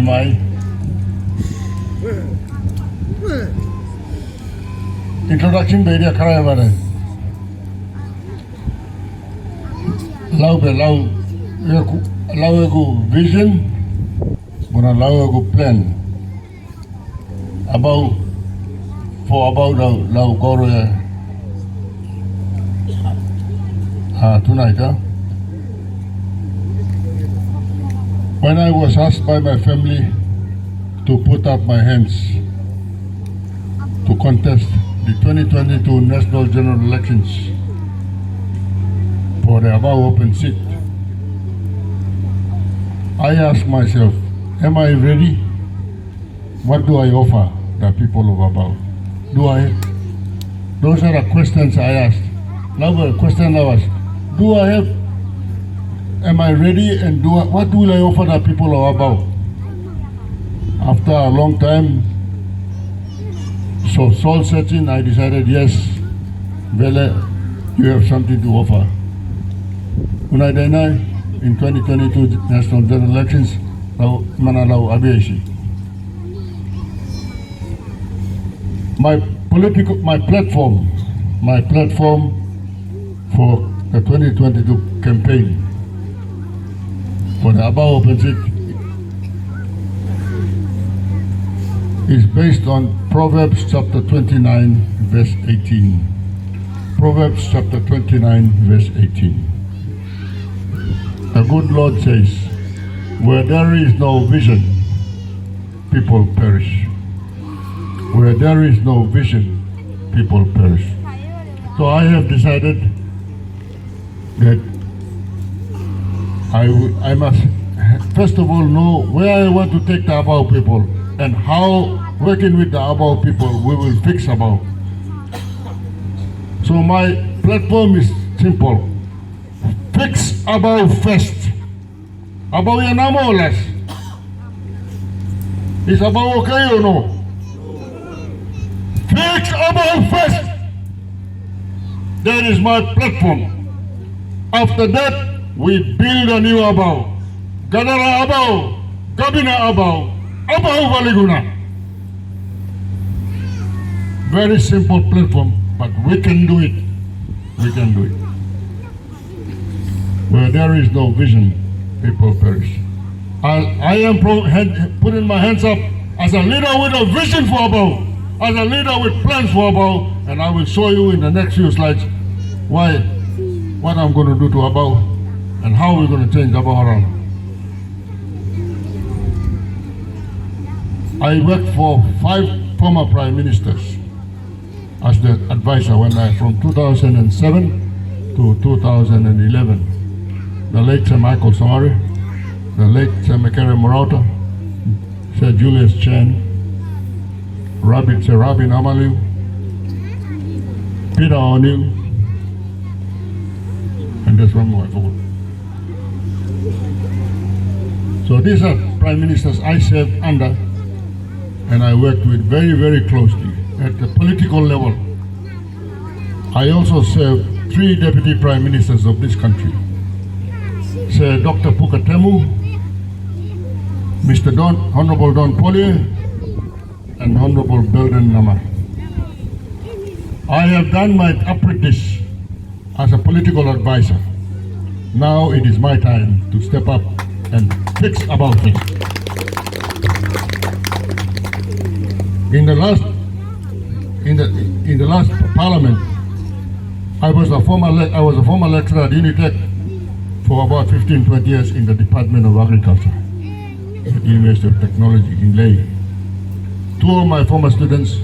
my introduction beria khara bare lau ego vision bona lau ego plan about lau goro tonight. When I was asked by my family to put up my hands to contest the 2022 national general elections for the Abau open seat, I asked myself, am I ready? What do I offer the people of Abau? Those are the questions I asked. Now the question I was, am I ready and what will I offer the people of Abau? After a long time, so soul searching, I decided, yes, Vele, you have something to offer. Unai in 2022 national general elections, Manalau Abiyashi. My platform for the 2022 campaign for the Abau open seat is based on Proverbs chapter 29 verse 18. Proverbs chapter 29 verse 18. The good Lord says, where there is no vision, people perish. Where there is no vision, people perish. So I have decided that I must first of all know where I want to take the Abau people and how, working with the Abau people, we will fix Abau. So my platform is simple. Fix Abau first. Abau ya nama or less? Is Abau okay or no? Fix Abau first. That is my platform. After that, we build a new Abau. Gadara Abau, Gabina Abau, Abau Valiguna. Very simple platform, but we can do it. We can do it. Where there is no vision, people perish. I am putting my hands up as a leader with a vision for Abau, as a leader with plans for Abau, and I will show you in the next few slides what I'm going to do to Abau and how we're going to change Abau around. I worked for 5 former prime ministers as the advisor from 2007 to 2011. The late Sir Michael Samari, the late Sir Mekere Morauta, Sir Julius Chen, Sir Rabin Amaliu, Peter O'Neill, and there's one more I forgot. So these are prime ministers I served under and I worked with very, very closely at the political level. I also served 3 deputy prime ministers of this country. Sir Dr. Pukatemu, Mr. Honorable Don Polye, and Honorable Belden Nama. I have done my apprentice as a political advisor. Now it is my time to step up and fix Abau things. In the last parliament, I was a former lecturer at Unitec for about 15-20 years in the Department of Agriculture at the University of Technology in Leh. 2 of my former students,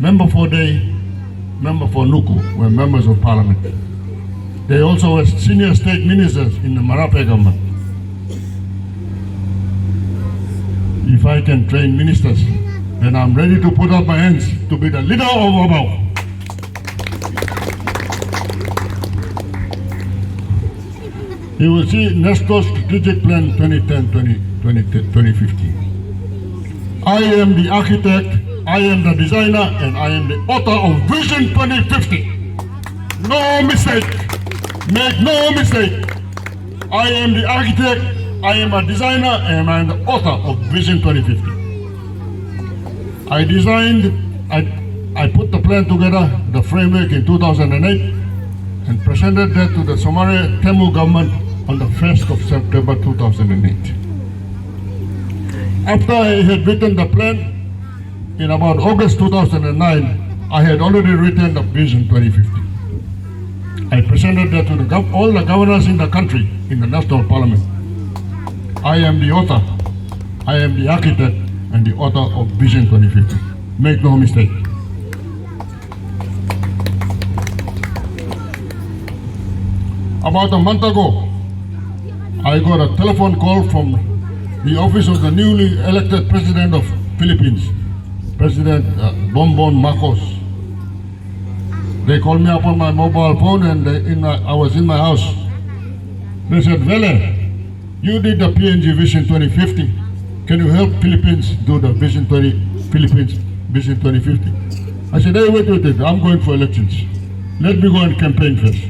member for Day, member for Nuku, were members of parliament. They also were senior state ministers in the Marape government. If I can train ministers, then I'm ready to put up my hands to be the leader of Abau. You will see Nestor Strategic Plan 2010-2015. I am the architect, I am the designer, and I am the author of Vision 2050. No mistake. Make no mistake. I am the architect, I am a designer and I am the author of Vision 2050. I put the plan together, the framework in 2008, and presented that to the Somali Temu government on the 1st of September 2008. After I had written the plan, in about August 2009, I had already written the Vision 2050. I presented that to all the governors in the country, in the National Parliament. I am the author, I am the architect, and the author of Vision 2050. Make no mistake. About a month ago, I got a telephone call from the office of the newly elected president of Philippines, President Bongbong Marcos. They called me up on my mobile phone and I was in my house. They said, Vele, you did the PNG Vision 2050. Can you help Philippines do the Philippines Vision 2050? I said, hey, wait, I'm going for elections. Let me go and campaign first.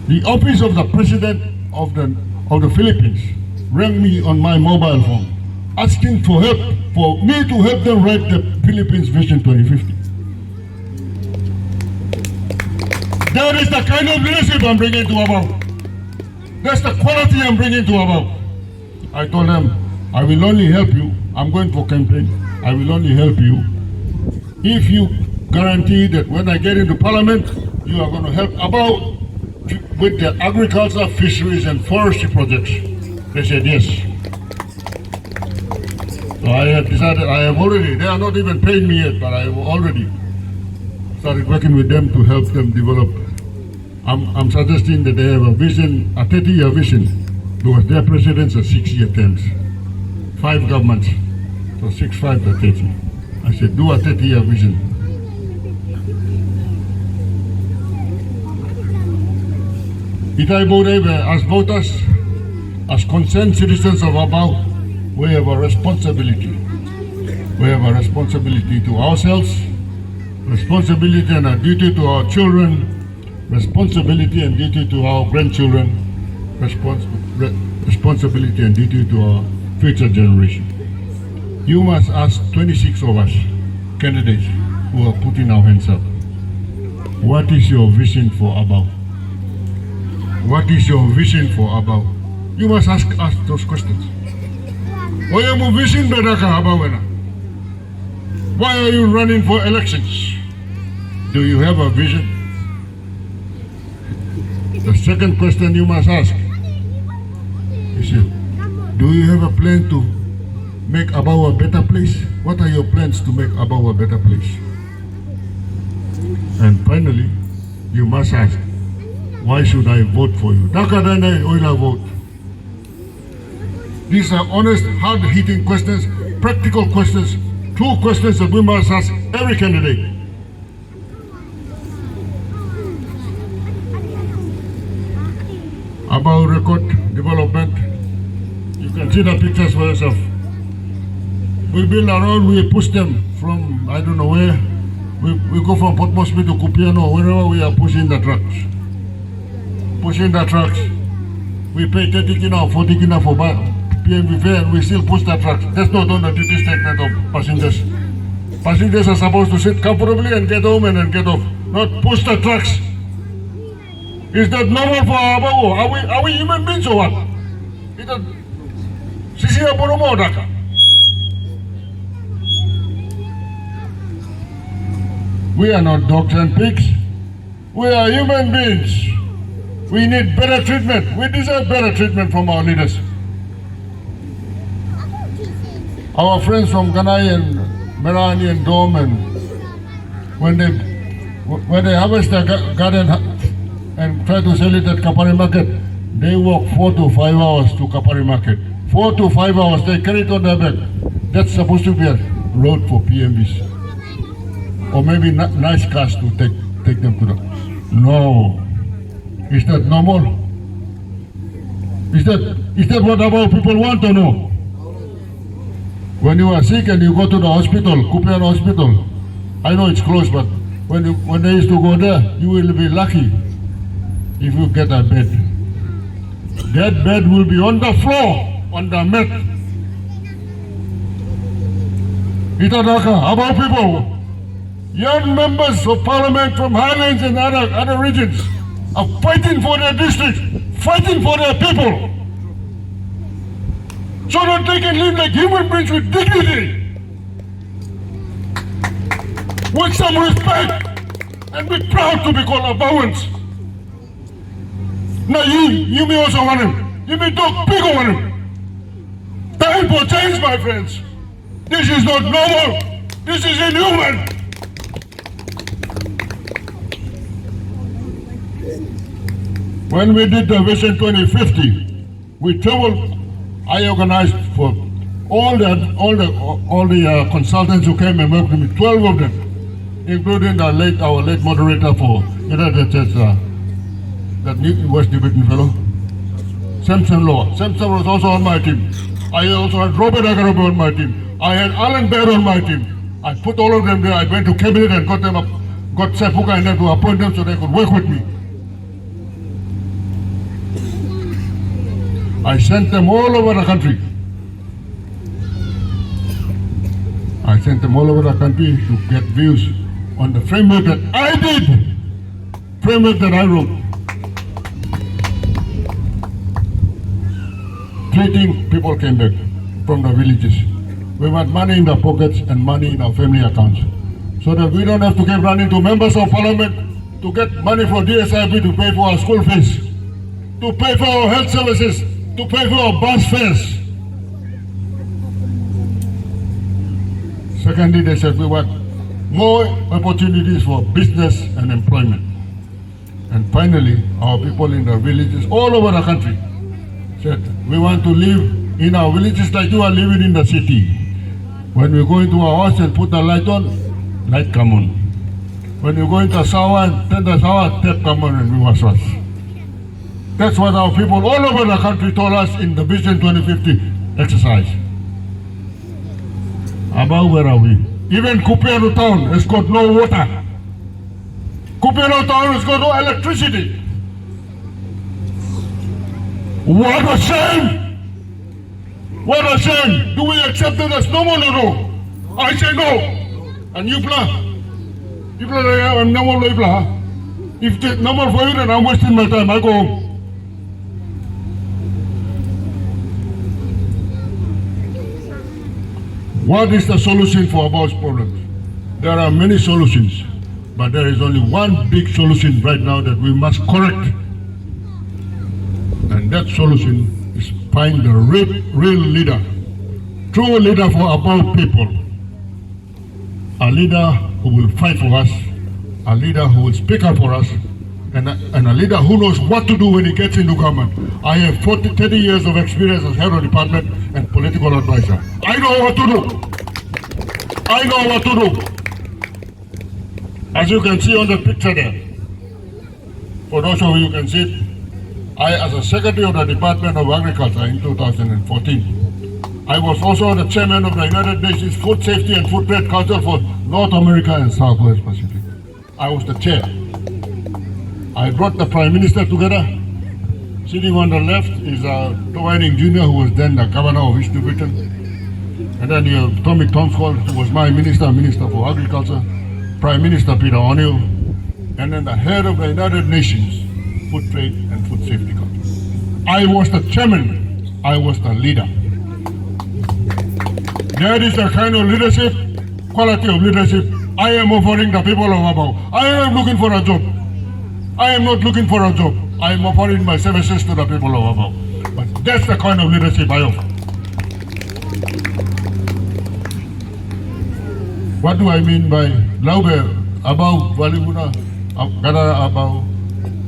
The office of the president of the Philippines rang me on my mobile phone, asking for help, for me to help them write the Philippines Vision 2050. That is the kind of leadership I'm bringing to Abau. That's the quality I'm bringing to Abau. I told them, I will only help you. I'm going for campaign. I will only help you if you guarantee that when I get into parliament, you are going to help Abau with the agriculture, fisheries, and forestry projects. They said yes. So I have decided, they are not even paying me yet, but I have already started working with them to help them develop. I'm suggesting that they have a vision, a 30-year vision, because their presidents are 6-year terms. 5 governments, so 6, 5, 30. I said, do a 30-year vision. As voters, as concerned citizens of Abau, we have a responsibility. We have a responsibility to ourselves, responsibility and a duty to our children, responsibility and duty to our grandchildren, responsibility and duty to our future generation. You must ask 26 of us, candidates who are putting our hands up, what is your vision for Abau? What is your vision for Abau? You must ask us those questions. Why are you vision Abau? Why are you running for elections? Do you have a vision? The second question you must ask is, do you have a plan to make Abau a better place? What are your plans to make Abau a better place? And finally, you must ask, why should I vote for you? Vote. These are honest, hard-hitting questions, practical questions, true questions that we must ask every candidate. About record development, you can see the pictures for yourself. We build our own, we push them from I don't know where. We go from Port Moresby to Kupiano, wherever we are pushing the trucks. We pay 30 kina, 40 kina for PMV fare and we still push the trucks. That's not on the duty statement of passengers. Passengers are supposed to sit comfortably and get home and then get off, not push the trucks. Is that normal for Abau? Are we human beings or what? Is that Sisi Aboromo Daka? We are not dogs and pigs. We are human beings. We need better treatment. We deserve better treatment from our leaders. Our friends from Ganai and Merani and Dome, and when they harvest their garden and try to sell it at Kapari Market, they walk 4 to 5 hours to Kapari Market. 4 to 5 hours, they carry it on their back. That's supposed to be a road for PMBs. Or maybe nice cars to take them to the... No. Is that normal? Is that what Abau people want to know? When you are sick and you go to the hospital, Kupian Hospital, I know it's close, but when they used to go there, you will be lucky if you get a bed. That bed will be on the floor, on the mat. Itadaka, Abau people, young members of parliament from Highlands and other regions are fighting for their districts, fighting for their people, so that they can live like human beings with dignity, with some respect, and be proud to be called Abauans. Now you may also want him. You may talk big on him. Time for change, my friends. This is not normal. This is inhuman. When we did the Vision 2050, we traveled. I organized for all the consultants who came and worked with me, 12 of them, including our late moderator for that new West Tibetan fellow, Samson Law. Samson was also on my team. I also had Robert Agarabo on my team. I had Alan Baird on my team. I put all of them there. I went to cabinet and got them up, got Sefuka and them to appoint them so they could work with me. I sent them all over the country. I sent them all over the country to get views on the framework that I did, framework that I wrote. Treating people came back from the villages. We want money in our pockets and money in our family accounts, so that we don't have to keep running to members of parliament to get money for DSIB to pay for our school fees, to pay for our health services, to pay for our bus fares. Secondly, they said we want more opportunities for business and employment. And finally, our people in the villages all over the country said, we want to live in our villages like you are living in the city. When we go into our house and put the light on, light come on. When you go into a shower and turn the shower, tap come on and we wash us. That's what our people all over the country told us in the Vision 2050 exercise. Abau, where are we? Even Kuperu town has got no water. Kuperu town has got no electricity. What a shame! What a shame! Do we accept it as normal or no? I say no. And you plan? You plan, I'm normal, you plan. If it's normal for you, then I'm wasting my time. I go home. What is the solution for Abau's problems? There are many solutions, but there is only one big solution right now that we must correct. And that solution is find the real leader, true leader for Abau people. A leader who will fight for us, a leader who will speak up for us, and a leader who knows what to do when he gets into government. I have 30 years of experience as head of department and political advisor. I know what to do. I know what to do. As you can see on the picture there, for those of you who can see it, I, as a secretary of the Department of Agriculture in 2014, I was also the chairman of the United Nations Food Safety and Food Trade Council for North America and Southwest Pacific. I was the chair. I brought the Prime Minister together. Sitting on the left is Towaning Jr., who was then the governor of East New Britain. And then you have Tommy Tomscott, who was my minister for Agriculture. Prime Minister Peter O'Neill. And then the head of the United Nations Food Trade and Food Safety Council. I was the chairman. I was the leader. That is the kind of leadership, quality of leadership I am offering the people of Abau. I am looking for a job. I am not looking for a job. I am offering my services to the people of Abau. But that's the kind of leadership I offer. What do I mean by Laube, Abau, Valimuna, Gadara Abau,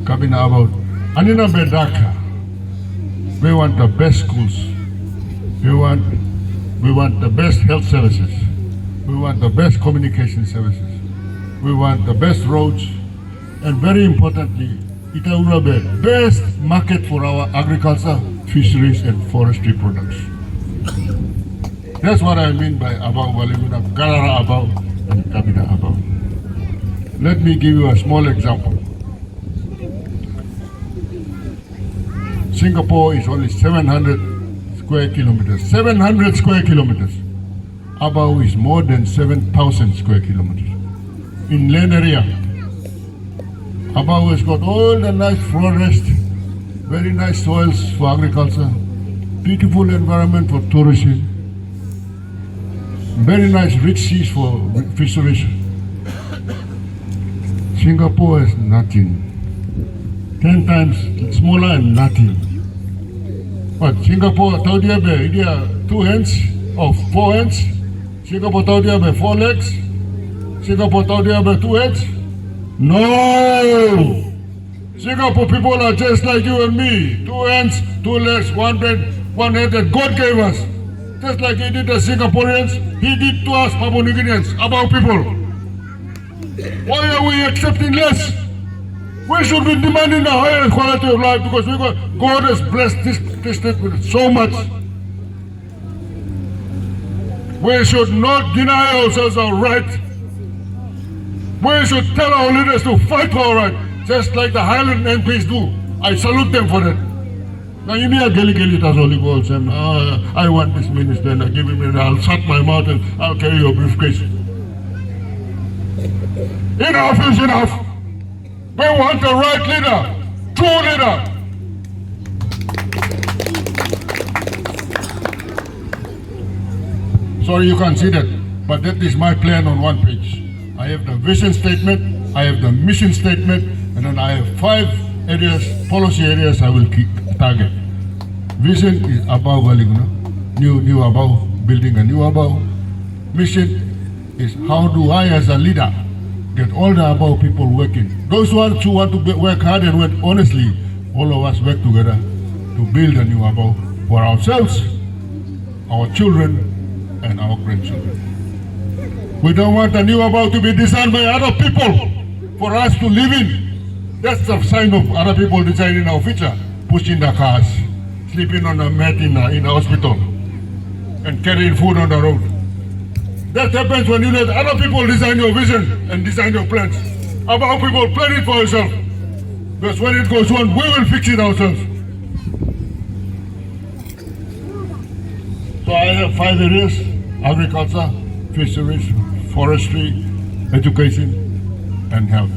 Kabina Abau? Anina Bedaka. We want the best schools. We want the best health services. We want the best communication services. We want the best roads. And very importantly, Itaurabe, best market for our agriculture, fisheries and forestry products. That's what I mean by Abau, Valimuna, Galara Abau and Kabina Abau. Let me give you a small example. Singapore is only 700 square kilometers. 700 square kilometers. Abau is more than 7,000 square kilometers. In land area, Abau has got all the nice forest, very nice soils for agriculture, beautiful environment for tourism, very nice rich seas for fisheries. Singapore has nothing. 10 times smaller and nothing. But Singapore, tahu dia dia 2 hands or 4 hands. Singapore tahu dia 4 legs. Singapore tahu dia 2 heads. No! Singapore people are just like you and me. 2 hands, 2 legs, 1 head, 1 head that God gave us. Just like He did the Singaporeans, He did to us Papua New Guineans, Abau people. Why are we accepting less? We should be demanding a higher quality of life because God has blessed this district with so much. We should not deny ourselves our right. We should tell our leaders to fight for our right, just like the Highland MPs do. I salute them for that. Now you need a gilly does only go and say, I want this minister and I give him it, I'll shut my mouth and I'll carry your briefcase. Enough is enough. We want the right leader, true leader. Sorry you can't see that, but that is my plan on 1 page. I have the vision statement, I have the mission statement, and then I have 5 areas, policy areas I will target. Vision is Abau Vele, new Abau, building a new Abau. Mission is how do I as a leader get all the Abau people working. Those ones who want to work hard and work honestly, all of us work together to build a new Abau for ourselves, our children, and our grandchildren. We don't want a new Abau to be designed by other people for us to live in. That's the sign of other people designing our future. Pushing the cars, sleeping on a mat in the hospital, and carrying food on the road. That happens when you let other people design your vision and design your plans. Abau people, plan it for yourself. Because when it goes wrong, we will fix it ourselves. So I have 5 areas: agriculture, fisheries, forestry, education, and health.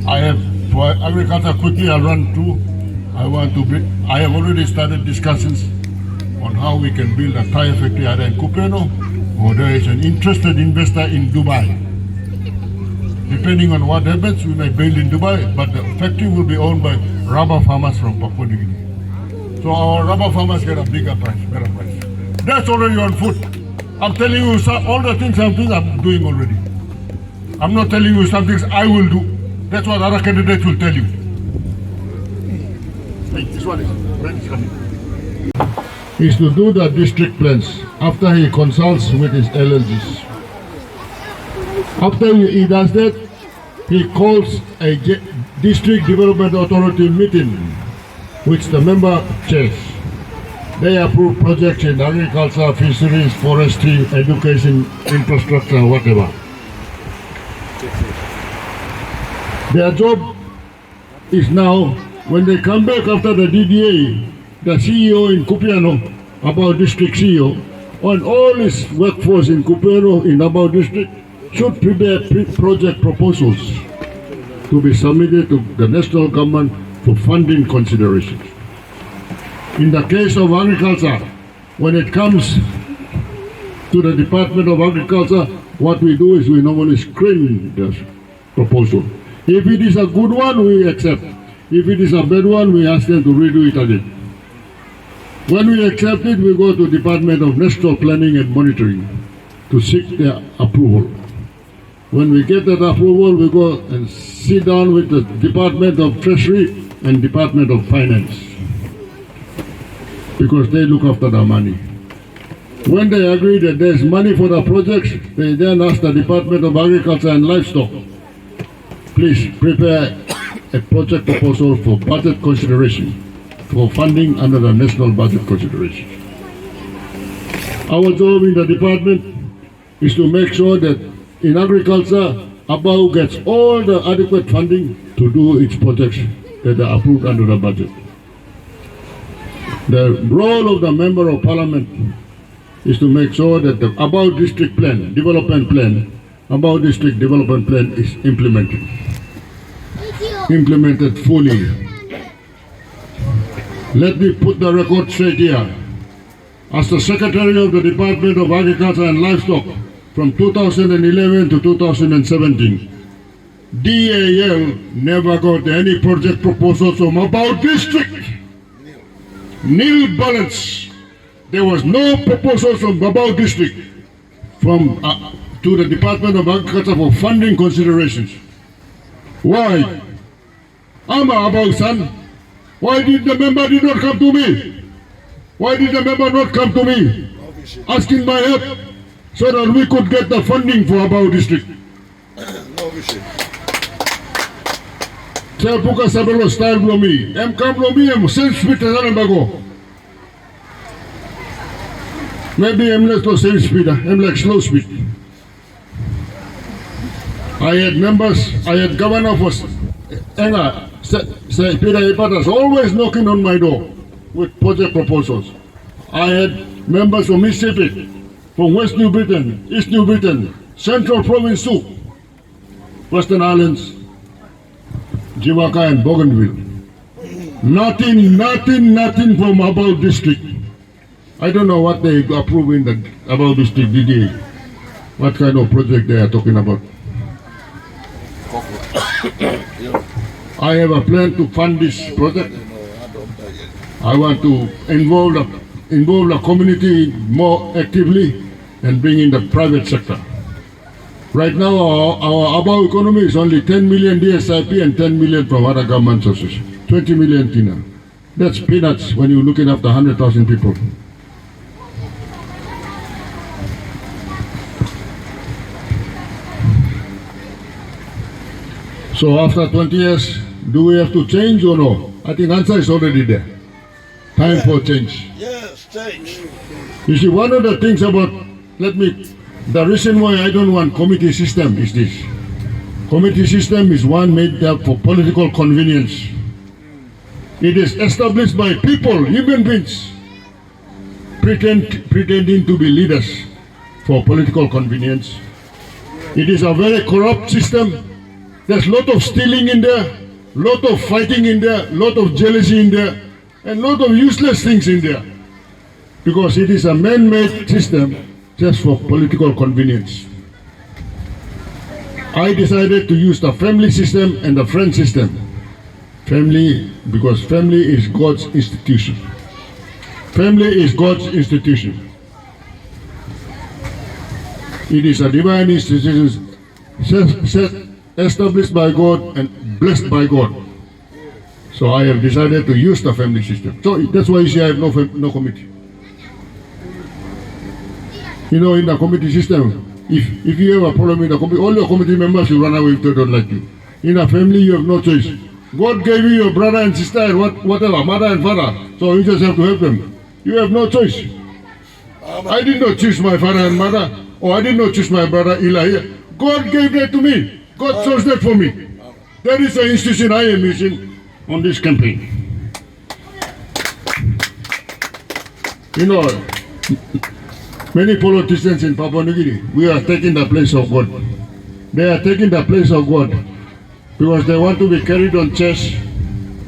I have, for agriculture, quickly I'll run through. I have already started discussions on how we can build a tire factory either in Kupeano or there is an interested investor in Dubai. Depending on what happens, we may build in Dubai, but the factory will be owned by rubber farmers from Papua New Guinea. So our rubber farmers get a bigger price, better price. That's already on foot. I'm telling you all the things I'm doing already. I'm not telling you some things I will do. That's what other candidates will tell you. Hey, this one is, when is coming? Is to do the district plans after he consults with his LLGs. After he does that, he calls a district development authority meeting, which the member chairs. They approve projects in agriculture, fisheries, forestry, education, infrastructure, whatever. Their job is now, when they come back after the DDA, the CEO in Kupeano, Abau district CEO, and all his workforce in Kupeano, in Abau district, should prepare project proposals to be submitted to the national government for funding considerations. In the case of agriculture, when it comes to the Department of Agriculture, what we do is we normally screen the proposal. If it is a good one, we accept. If it is a bad one, we ask them to redo it again. When we accept it, we go to Department of National Planning and Monitoring to seek their approval. When we get that approval, we go and sit down with the Department of Treasury and Department of Finance, because they look after the money. When they agree that there's money for the projects, they then ask the Department of Agriculture and Livestock, please prepare a project proposal for budget consideration for funding under the national budget consideration. Our job in the department is to make sure that in agriculture, Abau gets all the adequate funding to do its projects that are approved under the budget. The role of the Member of Parliament is to make sure that the Abau District Plan, Development Plan, Abau District Development Plan is implemented fully. Let me put the record straight here. As the Secretary of the Department of Agriculture and Livestock from 2011 to 2017, DAL never got any project proposals from Abau District. Nil balance. There was no proposal from Abau District to the Department of Agriculture for funding considerations. Why? I'm a Abau son. Why did the member not come to me? Why did the member not come to me asking my help so that we could get the funding for Abau District? Saya buka sabelo style belum ni. Kam belum ni, same speed dalam bago. Maybe I'm not so same speed. I'm like slow speed. I had members, I had governor for Peter Ipatas always knocking on my door with project proposals. I had members from Mississippi, from West New Britain, East New Britain, Central Province 2, Western Islands, Jiwaka and Bougainville. Nothing from Abau District. I don't know what they approve in the Abau District DDA. What kind of project they are talking about. I have a plan to fund this project. I want to involve the community more actively and bring in the private sector. Right now, our Abau economy is only 10 million DSIP and 10 million from other government sources. 20 million TINA. That's peanuts when you're looking after 100,000 people. So after 20 years, do we have to change or no? I think answer is already there. Time for change. Yes, change. You see, one of the things about, the reason why I don't want committee system is this. Committee system is one made up for political convenience. It is established by people, human beings, pretending to be leaders for political convenience. It is a very corrupt system. There's a lot of stealing in there, lot of fighting in there, lot of jealousy in there, and lot of useless things in there. Because it is a man-made system just for political convenience. I decided to use the family system and the friend system. Family, because family is God's institution. Family is God's institution. It is a divine institution established by God and blessed by God. So I have decided to use the family system. So that's why you see I have no committee. You know, in the committee system, if you have a problem in the committee, all your committee members will run away if they don't like you. In a family, you have no choice. God gave you your brother and sister and whatever, mother and father. So you just have to help them. You have no choice. I did not choose my father and mother, or I did not choose my brother Eli. God gave that to me. God chose that for me. That is the institution I am using on this campaign. You know, many politicians in Papua New Guinea, we are taking the place of God. They are taking the place of God because they want to be carried on chests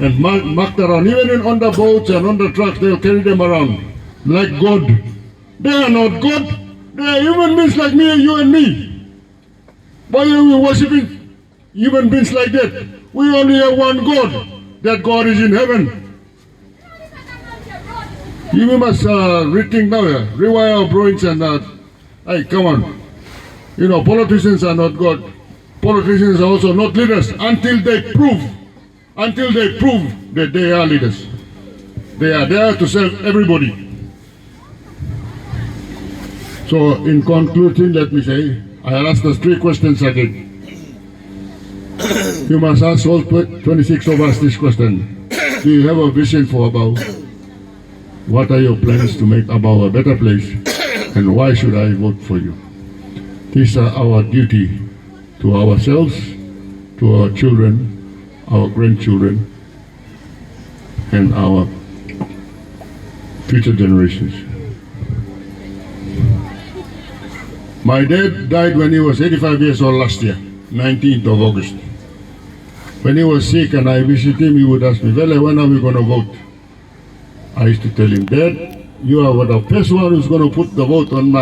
and marked around. Even on the boats and on the trucks, they will carry them around like God. They are not God. They are human beings like me and you and me. Why are we worshipping human beings like that? We only have one God. That God is in heaven. You must rethink now, rewire our brains and hey, come on. You know, politicians are not God. Politicians are also not leaders until they prove that they are leaders. They are there to serve everybody. So in conclusion, let me say, I'll ask the 3 questions again. You must ask all 26 of us this question. Do you have a vision for Abau? What are your plans to make Abau a better place? And why should I vote for you? These are our duty to ourselves, to our children, our grandchildren, and our future generations. My dad died when he was 85 years old last year, 19th of August. When he was sick and I visited him, he would ask me, Vele, when are we going to vote? I used to tell him, Dad, you are the first one who's going to put the vote on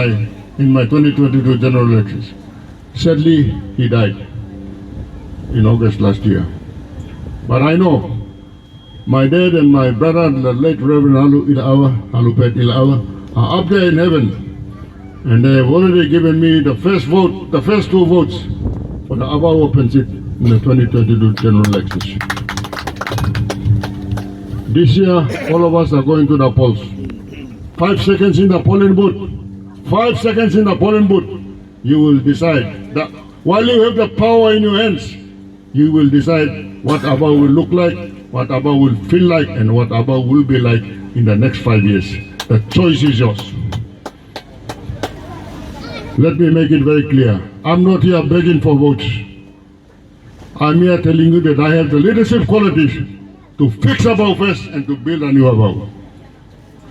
in my 2022 general elections. Sadly, he died in August last year. But I know my dad and my brother, the late Reverend Alupet Ilawa, are up there in heaven. And they have already given me the first vote, the first 2 votes for the Abau open seat in the 2022 general elections. This year, all of us are going to the polls. 5 seconds in the polling booth. 5 seconds in the polling booth. You will decide. That while you have the power in your hands, you will decide what Abau will look like, what Abau will feel like, and what Abau will be like in the next 5 years. The choice is yours. Let me make it very clear. I'm not here begging for votes. I'm here telling you that I have the leadership qualities to fix Abau first and to build a new Abau.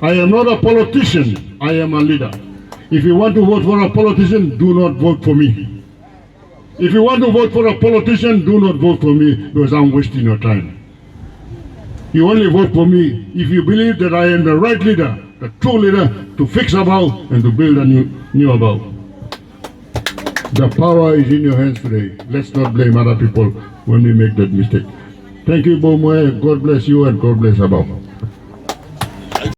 I am not a politician. I am a leader. If you want to vote for a politician, do not vote for me. If you want to vote for a politician, do not vote for me because I'm wasting your time. You only vote for me if you believe that I am the right leader, the true leader to fix Abau and to build a new Abau. The power is in your hands today. Let's not blame other people when we make that mistake. Thank you, Bomoe. God bless you and God bless Abau.